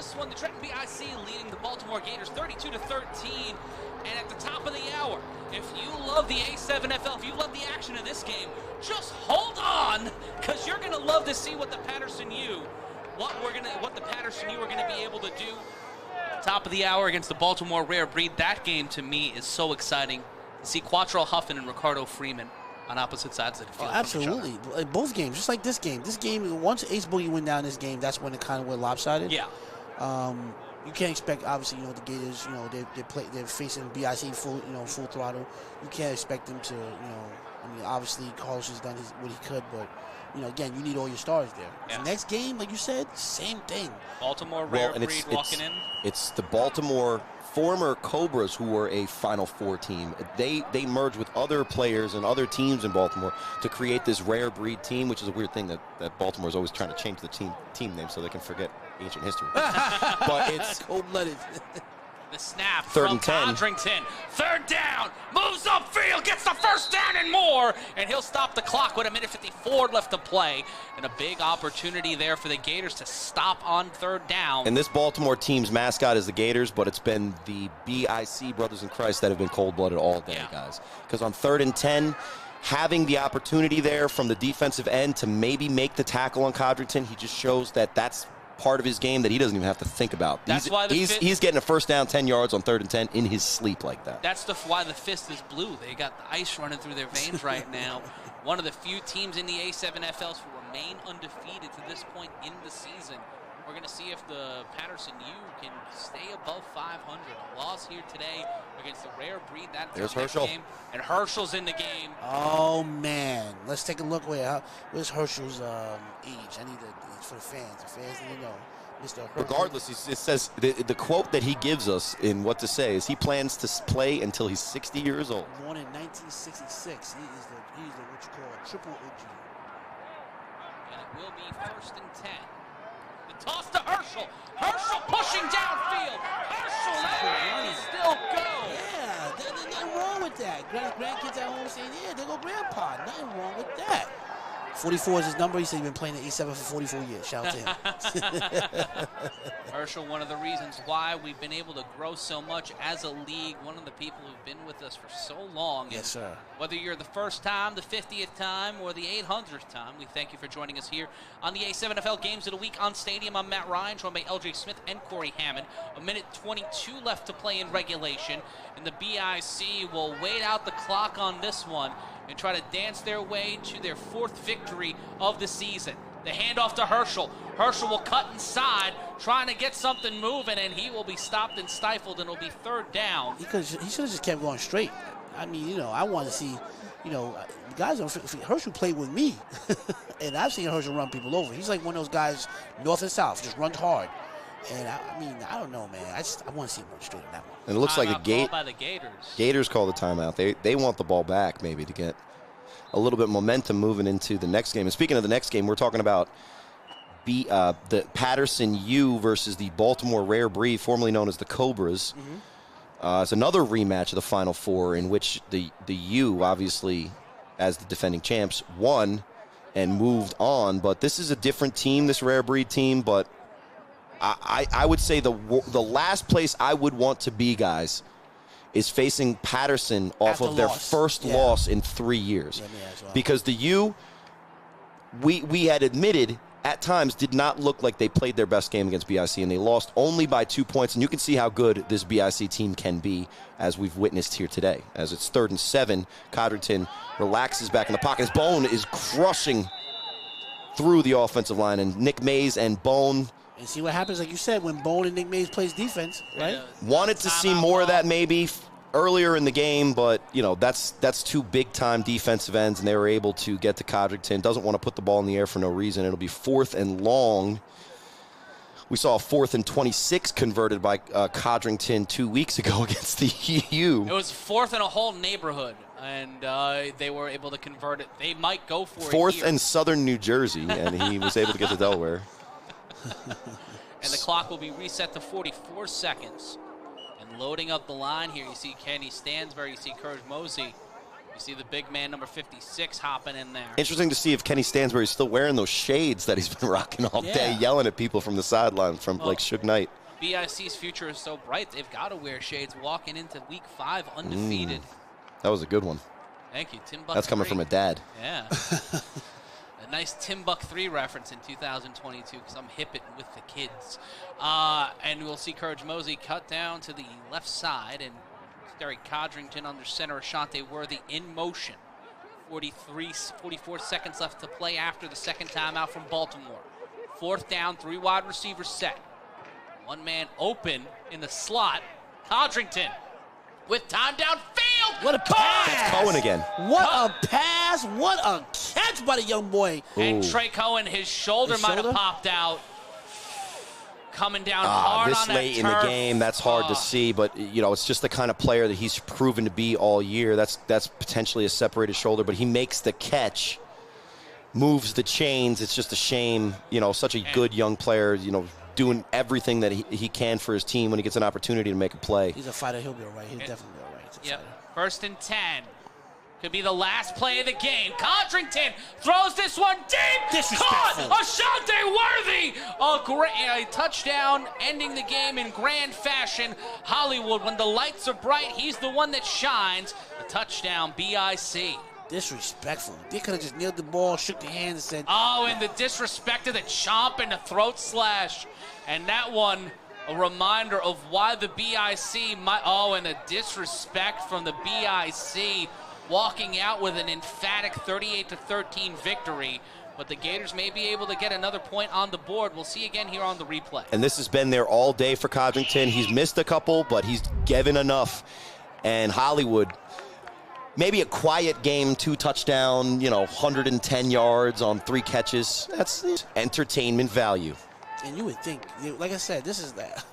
this one, the Trenton BIC leading the Baltimore Gators 32-13. And at the top of the hour, if you love the A7FL, if you love the action of this game, just hold on, because you're going to love to see what the Patterson U, what the Patterson U are going to be able to do. At the top of the hour against the Baltimore Rare Breed, that game to me is so exciting. To see Quattrell Huffin and Ricardo Freeman on opposite sides of the field. Oh, absolutely. Like both games, just like this game. This game, once Ace Boogie went down this game, that's when it kind of went lopsided. Yeah. You can't expect, obviously, the Gators, they're facing BIC full throttle. You can't expect them to, obviously Carlos has done what he could, but, again, you need all your stars there. Yeah. The next game, like you said, same thing. Baltimore Rare Breed walking in. It's the Baltimore former Cobras who were a Final Four team. They merged with other players and other teams in Baltimore to create this Rare Breed team, which is a weird thing that Baltimore's always trying to change the team name so they can forget ancient history. But it's cold-blooded. The snap Third from and 10. Codrington. Third down. Moves upfield. Gets the first down and more. And he'll stop the clock with 1:54 left to play. And a big opportunity there for the Gators to stop on third down. And this Baltimore team's mascot is the Gators, but it's been the BIC brothers in Christ that have been cold-blooded all day, guys. Because on 3rd and 10, having the opportunity there from the defensive end to maybe make the tackle on Codrington, he just shows that that's part of his game that he doesn't even have to think about. That's why he's getting a first down 10 yards on 3rd and 10 in his sleep like that. That's why the fist is blue. They got the ice running through their veins right now. One of the few teams in the A7FLs who remain undefeated to this point in the season. We're going to see if the Patterson U can stay above 500. A loss here today against the Rare Breed. There's Herschel. Game. And Herschel's in the game. Oh, man. Let's take a look. Where's Herschel's age? I need for the fans. The fans need to know. Mr. Herschel. Regardless, it says the quote that he gives us in what to say is he plans to play until he's 60 years old. Born in 1966. He's the what you call a triple OG. And it will be 1st and 10. The toss to Herschel. Herschel pushing downfield. Herschel let it still go. Yeah, there's nothing wrong with that. Grandkids at home saying, yeah, there go Grandpa. Nothing wrong with that. 44 is his number. He said he's been playing at A7 for 44 years. Shout out to him. Herschel, one of the reasons why we've been able to grow so much as a league, one of the people who've been with us for so long. Yes, sir. Whether you're the first time, the 50th time, or the 800th time, we thank you for joining us here on the A7FL Games of the Week on Stadium. I'm Matt Ryan, joined by LJ Smith and Corey Hammond. 1:22 left to play in regulation, and the BIC will wait out the clock on this one and try to dance their way to their 4th victory of the season. The handoff to Herschel. Herschel will cut inside, trying to get something moving, and he will be stopped and stifled, and it'll be 3rd down. He should have just kept going straight. I mean, I want to see, guys, Herschel played with me, and I've seen Herschel run people over. He's like one of those guys, north and south, just runs hard. And I don't know, man. I want to see him run straight on that one. And it looks like by the Gators. Gators call the timeout. They want the ball back maybe to get a little bit of momentum moving into the next game. And speaking of the next game, we're talking about the Patterson U versus the Baltimore Rare Breed, formerly known as the Cobras. Mm-hmm. It's another rematch of the Final Four in which the U, obviously, as the defending champs, won and moved on. But this is a different team, this Rare Breed team, but I would say the last place I would want to be, guys, is facing Patterson off of their first loss in 3 years. Well. Because the U, we had admitted at times did not look like they played their best game against BIC, and they lost only by 2 points. And you can see how good this BIC team can be, as we've witnessed here today. As it's 3rd and 7, Codrington relaxes back in the pocket. His Bone is crushing through the offensive line, and Nick Mays and Bone. And see what happens, like you said, when Bone and Nick Mays plays defense, right? Wanted to see more of that maybe earlier in the game, but, that's 2 big-time defensive ends, and they were able to get to Codrington. Doesn't want to put the ball in the air for no reason. It'll be 4th and long. We saw a 4th and 26 converted by Codrington 2 weeks ago against the U. It was 4th in a whole neighborhood, and they were able to convert it. They might go for 4th and Southern New Jersey, and he was able to get to Delaware. And the clock will be reset to 44 seconds. And loading up the line here, you see Kenny Stansbury, you see Courage Mosey. You see the big man, number 56, hopping in there. Interesting to see if Kenny Stansbury's still wearing those shades that he's been rocking all day, yelling at people from the sideline from like Suge Knight. BIC's future is so bright, they've got to wear shades walking into week 5 undefeated. That was a good one. Thank you, Tim Buck. That's coming from a dad. Yeah. A nice Tim Buck 3 reference in 2022 because I'm hip it with the kids. And we'll see Courage Mosey cut down to the left side, and Derek Codrington under center, Ashante Worthy in motion. 44 seconds left to play after the second timeout from Baltimore. 4th down, 3 wide receivers set. One man open in the slot. Codrington with time downfield. What a pass! Cohen again. What a pass! What a catch by the young boy. And Trey Cohen, his shoulder might have popped out. Coming down hard this on that late in the game, that's hard to see, but you know, it's just the kind of player that he's proven to be all year. That's potentially a separated shoulder, but he makes the catch, moves the chains. It's just a shame, you know, such a good young player, you know, doing everything that he can for his team when he gets an opportunity to make a play. He's a fighter. He'll be all right. He'll definitely be all right. Yep. 1st and 10. Could be the last play of the game. Codrington throws this one deep. Caught. Ashante Worthy. A touchdown ending the game in grand fashion. Hollywood, when the lights are bright, he's the one that shines. The touchdown, BIC. Disrespectful. They could have just kneeled the ball, shook their hands, and said, oh, and the disrespect of the chomp and the throat slash. And that one, a reminder of why the BIC might, and the disrespect from the BIC, walking out with an emphatic 38-13 victory. But the Gators may be able to get another point on the board. We'll see again here on the replay. And this has been there all day for Codrington. He's missed a couple, but he's given enough. And Hollywood, maybe a quiet game, 2 touchdown, 110 yards on 3 catches. That's entertainment value. And you would think, like I said, this is that.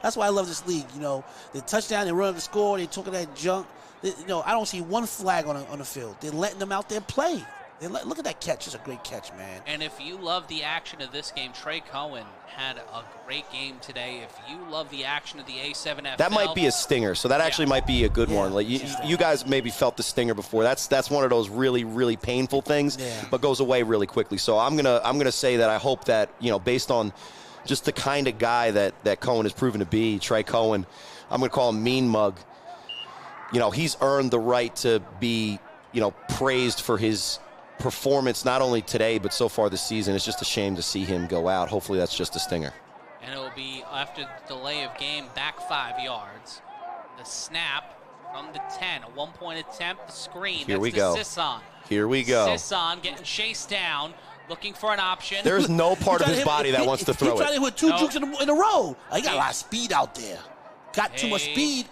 That's why I love this league. The touchdown, they run up the score, they took that junk. I don't see one flag on the field. They're letting them out there play. Look at that catch. It's a great catch, man. And if you love the action of this game, Trey Cohen had a great game today. If you love the action of the A7FL. That might be a stinger, so that actually might be a good one. Like you guys maybe felt the stinger before. That's one of those really, really painful things, but goes away really quickly. So I'm gonna say that I hope that, based on just the kind of guy that Cohen has proven to be, Trey Cohen, I'm gonna call him Mean Mug. He's earned the right to be, praised for his performance, not only today, but so far this season. It's just a shame to see him go out. Hopefully that's just a stinger. And it'll be, after the delay of game, back 5 yards. The snap from the 10, a 1-point attempt, the screen. Here we go. Sisson. Here we go. Sisson getting chased down, looking for an option. There's no part of his body that wants to throw it. He tried to hit with 2 jukes in a row. He got a lot of speed out there. Got too much speed.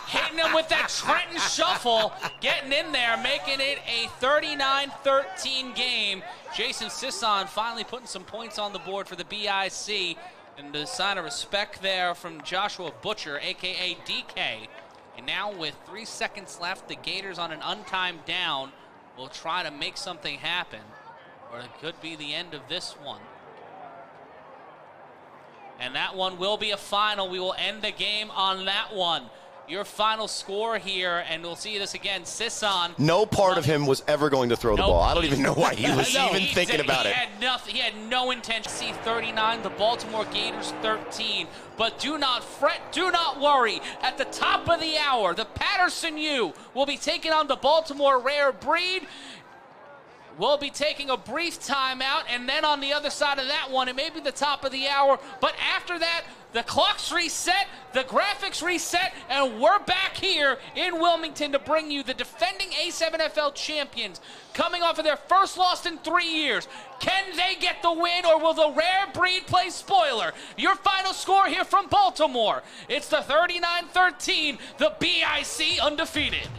Hitting him with that Trenton shuffle, getting in there, making it a 39-13 game. Jason Sisson finally putting some points on the board for the BIC. And a sign of respect there from Joshua Butcher, a.k.a. DK. And now with 3 seconds left, the Gators on an untimed down will try to make something happen. Or it could be the end of this one. And that one will be a final. We will end the game on that one. Your final score here, and we'll see this again. Sisson. No part of him was ever going to throw the ball. I don't even know why he was even thinking about it. He had no intention. C39, the Baltimore Gators 13. But do not fret, do not worry. At the top of the hour, the Patterson U will be taking on the Baltimore Rare Breed. We'll be taking a brief timeout, and then on the other side of that one, it may be the top of the hour, but after that, the clock's reset, the graphics reset, and we're back here in Wilmington to bring you the defending A7FL champions coming off of their first loss in 3 years. Can they get the win, or will the Rare Breed play spoiler? Your final score here from Baltimore. It's the 39-13, the BIC undefeated.